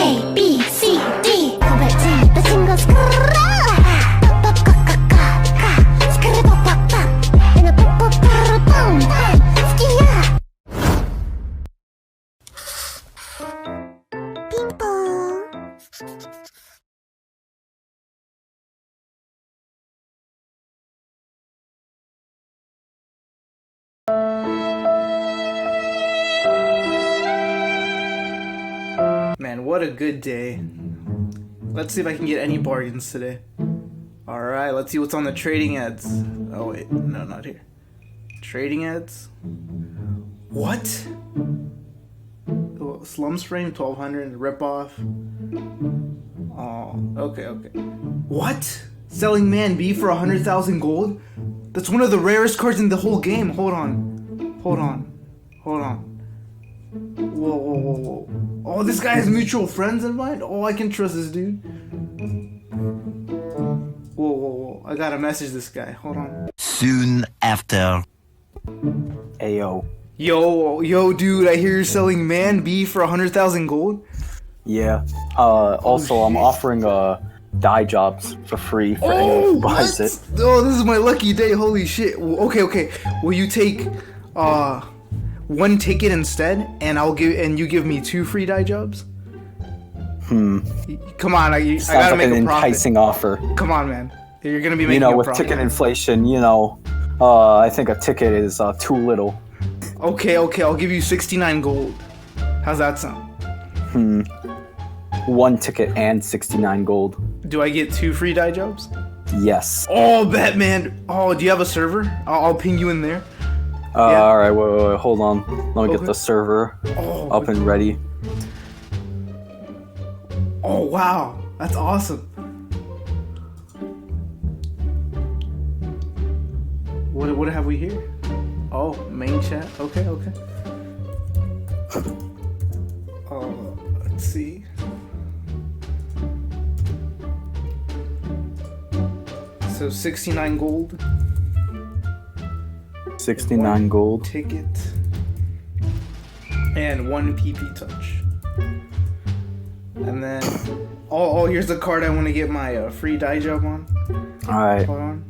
A, B, C, D. 고백지 또 친구 스크라. 빡빡빡빡빡. 스크라 빡빡빡. 내가 빡빡빡빡. 스키야. 핑퐁. Man, what a good day. Let's see if I can get any bargains today. Alright, let's see what's on the trading ads. Oh wait, no, not here. Trading ads? What? Oh, Slums Frame 1200, ripoff. Oh, okay. What? Selling Man B for 100,000 gold? That's one of the rarest cards in the whole game. Hold on. Whoa. Oh, this guy has mutual friends in mind? Oh, I can trust this dude. Whoa. I gotta message this guy. Hold on. Soon after. Ayo. Yo, dude, I hear you're selling Man B for 100,000 gold? Yeah. Also, I'm offering dye jobs for free for anyone who buys it. Oh, this is my lucky day. Holy shit. Okay. Will you take one ticket instead, and you give me 2 free dye jobs? Come on, I Sounds gotta like make an a profit. enticing offer. Come on, man. You're gonna be making a with profit. ticket inflation, I think a ticket is too little. Okay, I'll give you 69 gold. How's that sound? 1 ticket and 69 gold. Do I get 2 free dye jobs? Yes. Oh, bet, man. Oh, do you have a server? I'll ping you in there. Yeah. Alright, wait, hold on. Let me get the server up and ready. Oh, wow. That's awesome. What have we here? Oh, main chat. Okay. Let's see. So 69 gold. 69 gold. Ticket. And 1 PP touch. And then, oh, here's the card I want to get my free dye job on. Alright. Hold on.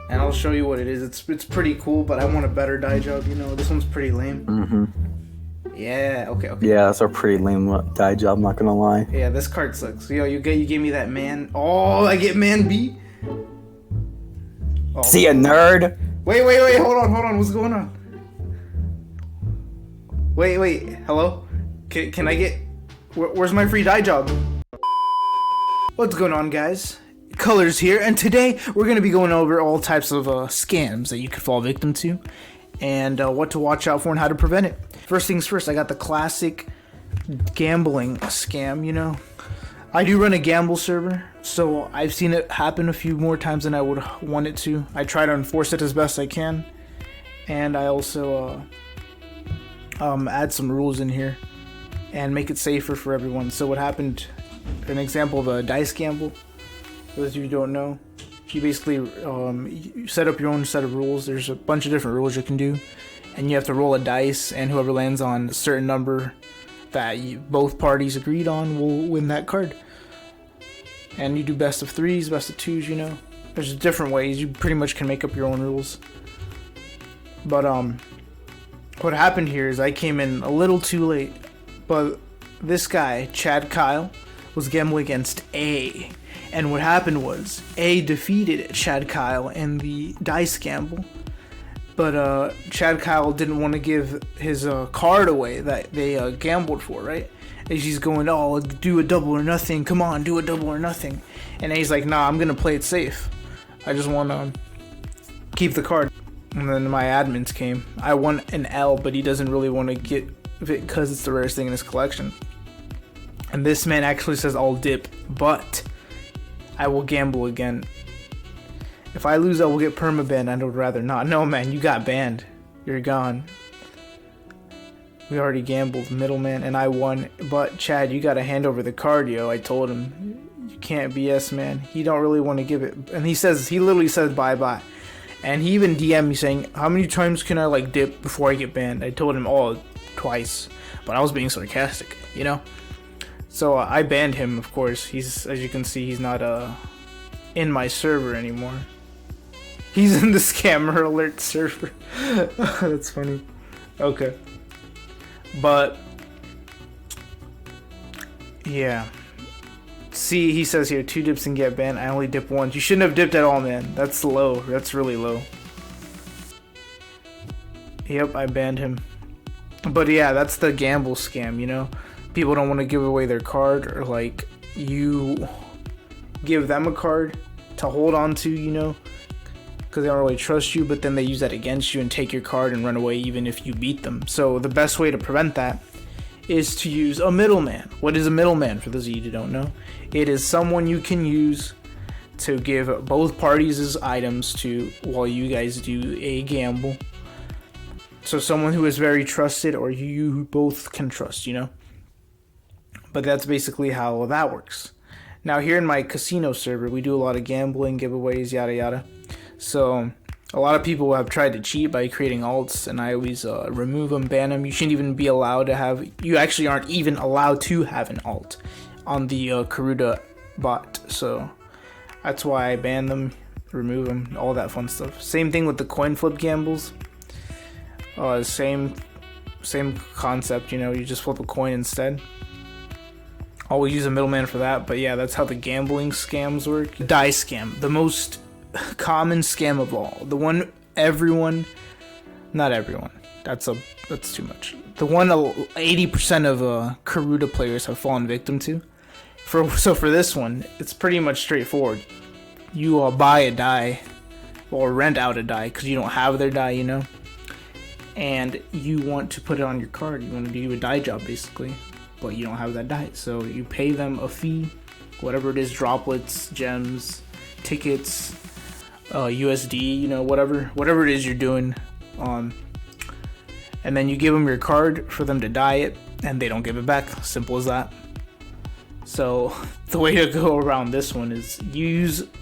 And I'll show you what it is. It's pretty cool, but I want a better dye job, This one's pretty lame. Yeah, okay. Yeah, that's a pretty lame dye job, not gonna lie. Yeah, this card sucks. Yo, you gave me that Man. Oh, I get Man B? Oh. See ya, nerd! Wait, hold on. What's going on? Wait, hello? Can I get... Where's my free dye job? What's going on, guys? Colors here, and today we're going to be going over all types of scams that you could fall victim to, and what to watch out for and how to prevent it. First things first, I got the classic gambling scam, I do run a gamble server, so I've seen it happen a few more times than I would want it to. I try to enforce it as best I can, and I also add some rules in here and make it safer for everyone. So what happened, an example of a dice gamble, for those of you who don't know, you basically you set up your own set of rules. There's a bunch of different rules you can do, and you have to roll a dice, and whoever lands on a certain number that both parties agreed on will win that card. And you do best of 3s, best of 2s, There's different ways. You pretty much can make up your own rules. But what happened here is I came in a little too late, but this guy, Chad Kyle, was gambling against A. And what happened was A defeated Chad Kyle in the dice gamble, but Chad Kyle didn't want to give his card away that they gambled for, right? And she's going, oh, do a double or nothing. Come on, do a double or nothing. And A's like, nah, I'm going to play it safe. I just want to keep the card. And then my admins came. I won an L, but he doesn't really want to get it because it's the rarest thing in his collection. And this man actually says, I'll dip, but I will gamble again. If I lose, I will get permabanned. I would rather not. No, man, you got banned. You're gone. We already gambled, middleman, and I won. But Chad, you gotta hand over the card, yo. I told him, you can't BS, man. He don't really want to give it. And he literally says bye-bye. And he even DM'd me saying, how many times can I dip before I get banned? I told him, twice, but I was being sarcastic, you know. So I banned him. Of course, he's, as you can see, he's not in my server anymore. He's in the scammer alert server. That's funny. Okay, but yeah. See, he says here, 2 dips and get banned. I only dip once. You shouldn't have dipped at all, man. That's low. That's really low. Yep, I banned him. But yeah, that's the gamble scam, you know? People don't want to give away their card, or like, you give them a card to hold on to, you know? Because they don't really trust you, but then they use that against you and take your card and run away even if you beat them. So the best way to prevent that is to use a middleman. What is a middleman, for those of you who don't know? It is someone you can use to give both parties' items to while you guys do a gamble. So someone who is very trusted, or you both can trust, you know? But that's basically how that works. Now here in my casino server, we do a lot of gambling, giveaways, yada yada. So a lot of people have tried to cheat by creating alts, and I always remove them, ban them. You shouldn't even be allowed to have, you actually aren't even allowed to have an alt on the Karuta bot. So that's why I ban them, remove them, all that fun stuff. Same thing with the coin flip gambles. Same concept, you know, you just flip a coin instead. Always use a middleman for that, but yeah, that's how the gambling scams work. Die scam, the most common scam of all, the one everyone, not everyone, that's too much, the one 80% of Karuta players have fallen victim to. So for this one, it's pretty much straightforward. You buy a die or rent out a die because you don't have their die, you know, and you want to put it on your card. You want to do a die job basically, but you don't have that die, so you pay them a fee, whatever it is, droplets, gems, tickets, USD, you know, whatever it is you're doing, and then you give them your card for them to dye it, and they don't give it back. Simple as that. So the way to go around this one is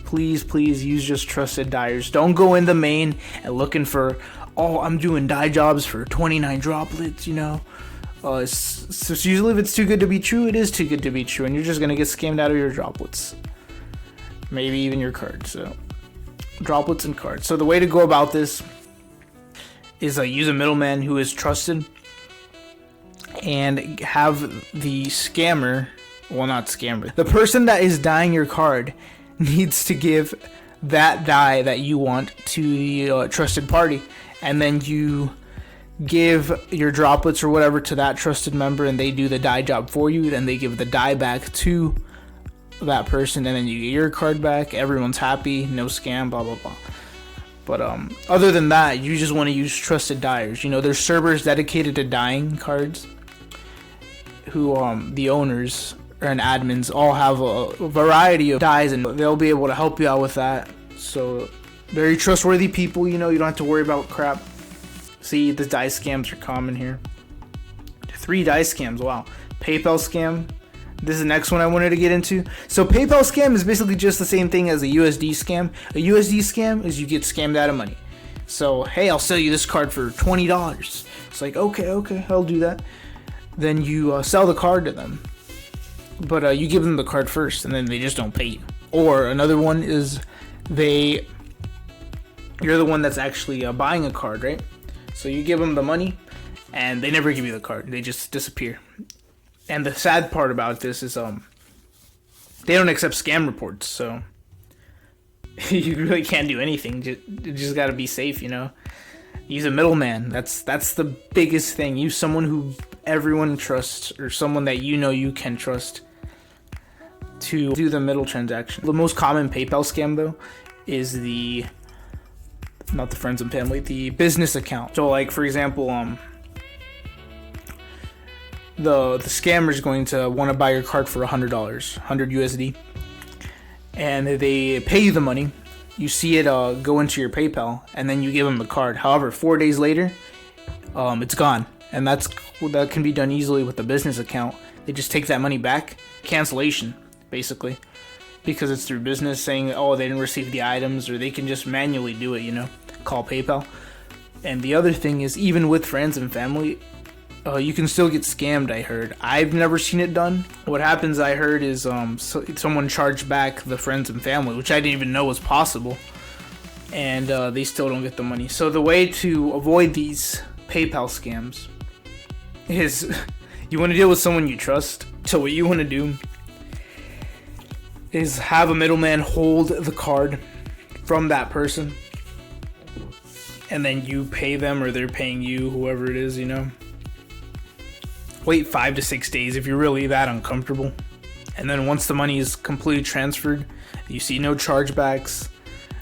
please use just trusted dyers. Don't go in the main and looking for, oh, I'm doing dye jobs for 29 droplets, you know. So usually if it's too good to be true, it is too good to be true, and you're just gonna get scammed out of your droplets, maybe even your card. So droplets and cards. So the way to go about this is use a middleman who is trusted, and have the scammer, well, not scammer, the person that is dyeing your card needs to give that dye that you want to the trusted party, and then you give your droplets or whatever to that trusted member, and they do the dye job for you. Then they give the dye back to that person, and then you get your card back. Everyone's happy, no scam, blah blah blah. But other than that, you just want to use trusted dyers. You know, there's servers dedicated to dyeing cards, who the owners and admins all have a variety of dyes, and they'll be able to help you out with that. So very trustworthy people, you know, you don't have to worry about crap. See, the dye scams are common here. 3 dye scams, wow. PayPal scam. This is the next one I wanted to get into. So PayPal scam is basically just the same thing as a USD scam. A USD scam is you get scammed out of money. So, hey, I'll sell you this card for $20. It's like, okay, I'll do that. Then you sell the card to them. But you give them the card first, and then they just don't pay you. Or another one is you're the one that's actually buying a card, right? So you give them the money, and they never give you the card. They just disappear. And the sad part about this is they don't accept scam reports, so you really can't do anything. You just gotta be safe, you know. Use a middleman. That's the biggest thing. Use someone who everyone trusts, or someone that you know you can trust to do the middle transaction. The most common PayPal scam, though, is not the friends and family, the business account. So, like, for example, the scammer is going to want to buy your card for $100, 100 USD, and they pay you the money. You see it go into your PayPal, and then you give them the card. However, 4 days later, it's gone, and that can be done easily with the business account. They just take that money back, cancellation, basically, because it's through business, saying, oh, they didn't receive the items, or they can just manually do it, you know, call PayPal. And the other thing is, even with friends and family, you can still get scammed, I heard. I've never seen it done. What happens, I heard, is someone charged back the friends and family, which I didn't even know was possible. And they still don't get the money. So the way to avoid these PayPal scams is you want to deal with someone you trust. So what you want to do is have a middleman hold the card from that person, and then you pay them, or they're paying you, whoever it is, you know. Wait 5 to 6 days if you're really that uncomfortable, and then once the money is completely transferred, you see no chargebacks,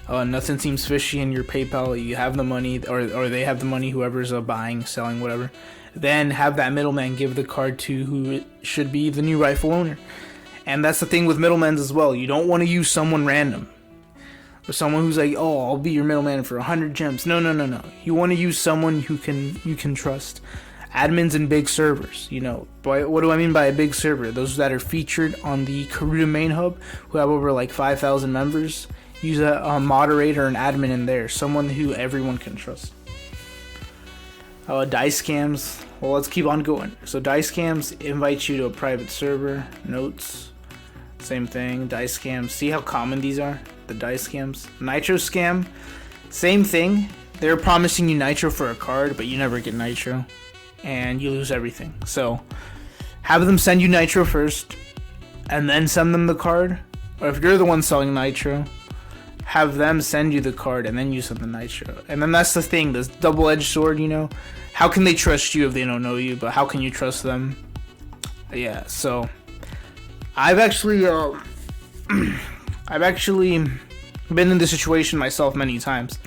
nothing seems fishy in your PayPal, you have the money, or they have the money, whoever's buying, selling, whatever, then have that middleman give the card to who it should be the new rightful owner. And that's the thing with middlemen as well. You don't want to use someone random, or someone who's like, oh, I'll be your middleman for 100 gems. No. You want to use someone who you can trust. Admins in big servers, you know. What do I mean by a big server? Those that are featured on the Karuta main hub, who have over like 5,000 members. Use a moderator, an admin in there, someone who everyone can trust. Dice scams. Well, let's keep on going. So dice scams invite you to a private server. Notes. Same thing. Dice scams. See how common these are? The dice scams. Nitro scam. Same thing. They're promising you Nitro for a card, but you never get Nitro. And you lose everything. So have them send you Nitro first, and then send them the card. Or if you're the one selling Nitro, have them send you the card and then you send the Nitro. And then that's the thing, this double-edged sword, you know. How can they trust you if they don't know you? But how can you trust them? Yeah, so I've actually been in this situation myself many times,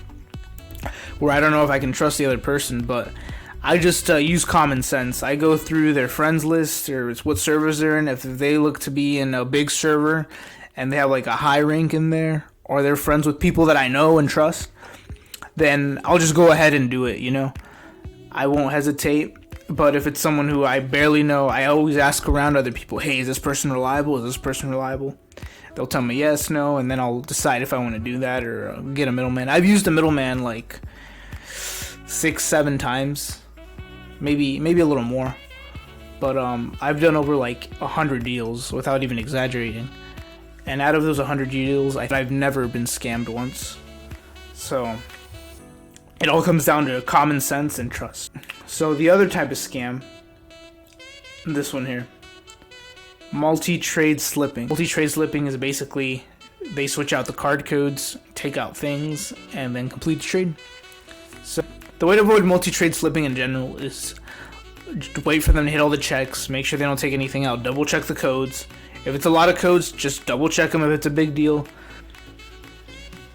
where I don't know if I can trust the other person, but I just use common sense. I go through their friends list, or what servers they're in. If they look to be in a big server and they have like a high rank in there, or they're friends with people that I know and trust, then I'll just go ahead and do it, you know. I won't hesitate. But if it's someone who I barely know, I always ask around other people, hey, is this person reliable? Is this person reliable? They'll tell me yes, no, and then I'll decide if I want to do that or get a middleman. I've used a middleman like 6-7 times, maybe a little more. But I've done over like 100 deals without even exaggerating. And out of those 100 deals, I've never been scammed once. So it all comes down to common sense and trust. So the other type of scam, this one here, multi-trade slipping. Multi-trade slipping is basically they switch out the card codes, take out things, and then complete the trade. So the way to avoid multi-trade slipping in general is wait for them to hit all the checks, make sure they don't take anything out, double check the codes. If it's a lot of codes, just double check them if it's a big deal.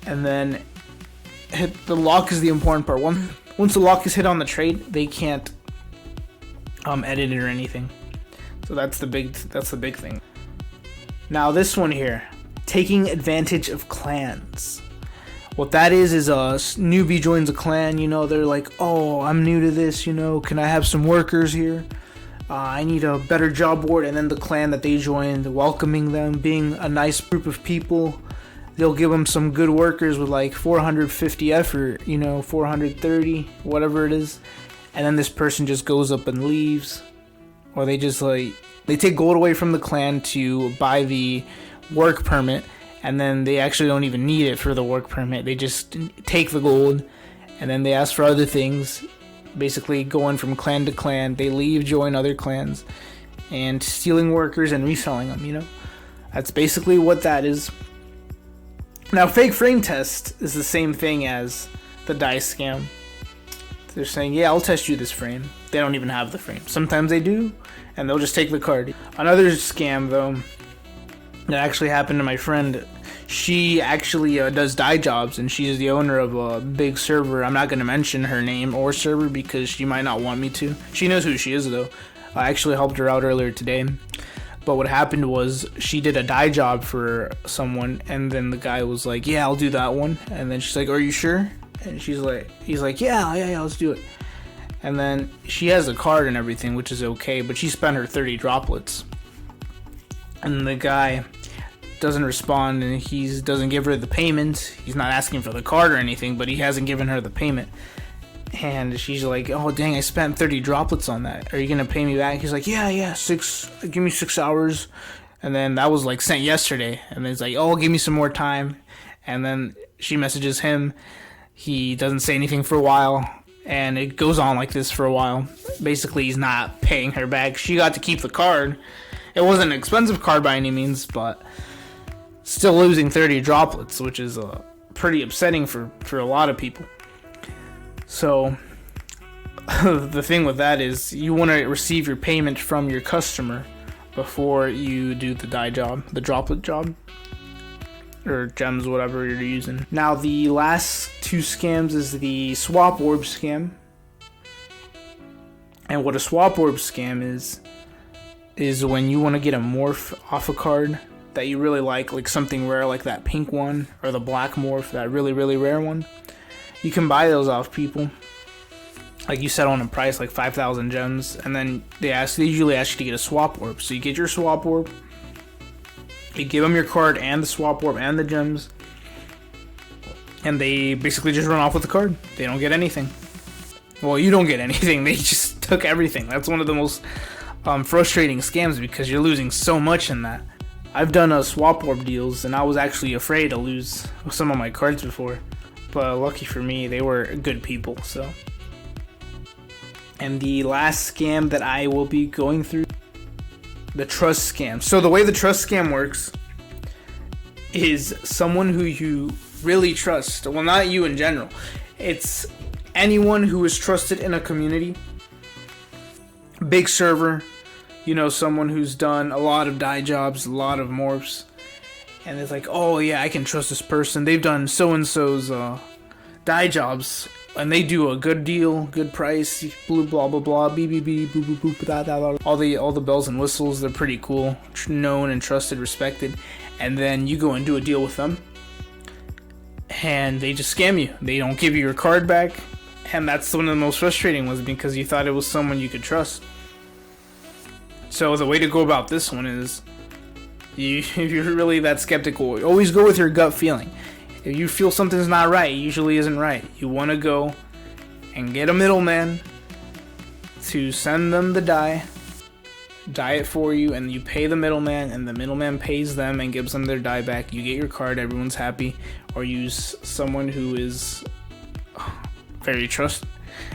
And then hit the lock is the important part. Once the lock is hit on the trade, they can't edit it or anything. So that's the big thing. Now this one here, taking advantage of clans. What that is a newbie joins a clan, you know, they're like, oh, I'm new to this, you know, can I have some workers here? I need a better job board. And then the clan that they joined, welcoming them, being a nice group of people, they'll give them some good workers with like 450 effort, you know, 430, whatever it is. And then this person just goes up and leaves. Or they just like, they take gold away from the clan to buy the work permit. And then they actually don't even need it for the work permit. They just take the gold and then they ask for other things. Basically going from clan to clan. They leave, join other clans, and stealing workers and reselling them, you know. That's basically what that is. Now, fake frame test is the same thing as the dice scam. They're saying, yeah, I'll test you this frame. They don't even have the frame. Sometimes they do, and they'll just take the card. Another scam, though, that actually happened to my friend. She actually does dye jobs, and she's the owner of a big server. I'm not going to mention her name or server because she might not want me to. She knows who she is, though. I actually helped her out earlier today. But what happened was she did a dye job for someone, and then the guy was like, yeah, I'll do that one. And then she's like, are you sure? And he's like, yeah, let's do it. And then she has a card and everything, which is okay, but she spent her 30 droplets. And the guy doesn't respond, and he doesn't give her the payment. He's not asking for the card or anything, but he hasn't given her the payment. And she's like, oh dang, I spent 30 droplets on that. Are you gonna pay me back? He's like, yeah, give me 6 hours. And then that was like sent yesterday. And then he's like, oh, give me some more time. And then she messages him. He doesn't say anything for a while. And it goes on like this for a while. Basically, he's not paying her back. She got to keep the card. It wasn't an expensive card by any means, but still losing 30 droplets, which is pretty upsetting for a lot of people. So the thing with that is you want to receive your payment from your customer before you do the dye job, the droplet job, or gems, whatever you're using. Now the last 2 scams is the swap orb scam. And what a swap orb scam is when you want to get a morph off a card that you really like something rare like that pink one or the black morph, that really rare one. You can buy those off people. Like you set on a price like 5,000 gems, and then they usually ask you to get a swap orb. So you get your swap orb, you give them your card and the swap orb and the gems, and they basically just run off with the card. They don't get anything. Well, you don't get anything. They just took everything. That's one of the most frustrating scams because you're losing so much in that. I've done swap orb deals, and I was actually afraid to lose some of my cards before. But lucky for me, they were good people, so. And the last scam that I will be going through, the trust scam. So the way the trust scam works is someone who you really trust. Well, not you in general. It's anyone who is trusted in a community. Big server. You know, someone who's done a lot of dye jobs, a lot of morphs. And it's like, oh yeah, I can trust this person. They've done so-and-so's dye jobs. And they do a good deal, good price, blue blah blah blah, BBB, boo boo boo, da da da. All the bells and whistles, they're pretty cool, known and trusted, respected. And then you go and do a deal with them, and they just scam you. They don't give you your card back, and that's one of the most frustrating ones because you thought it was someone you could trust. So the way to go about this one is, if you're really that skeptical, always go with your gut feeling. If you feel something's not right, it usually isn't right. You want to go and get a middleman to send them the dye it for you, and you pay the middleman, and the middleman pays them and gives them their dye back. You get your card, everyone's happy. Or use someone who is very trusted.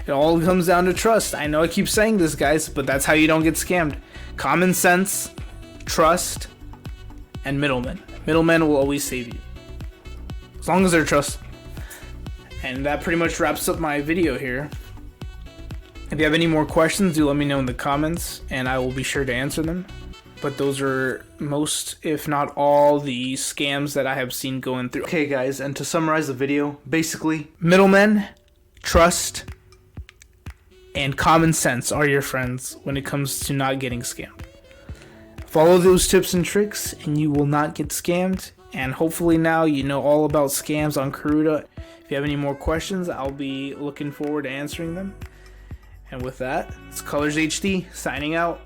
It all comes down to trust. I know I keep saying this, guys, but that's how you don't get scammed. Common sense, trust, and middlemen. Middlemen will always save you, as long as they're trusted. And that pretty much wraps up my video here. If you have any more questions, do let me know in the comments, and I will be sure to answer them. But those are most, if not all, the scams that I have seen going through. Okay guys, and to summarize the video, basically, middlemen, trust, and common sense are your friends when it comes to not getting scammed. Follow those tips and tricks, and you will not get scammed. And hopefully now you know all about scams on Karuta. If you have any more questions, I'll be looking forward to answering them. And with that, it's Colors HD signing out.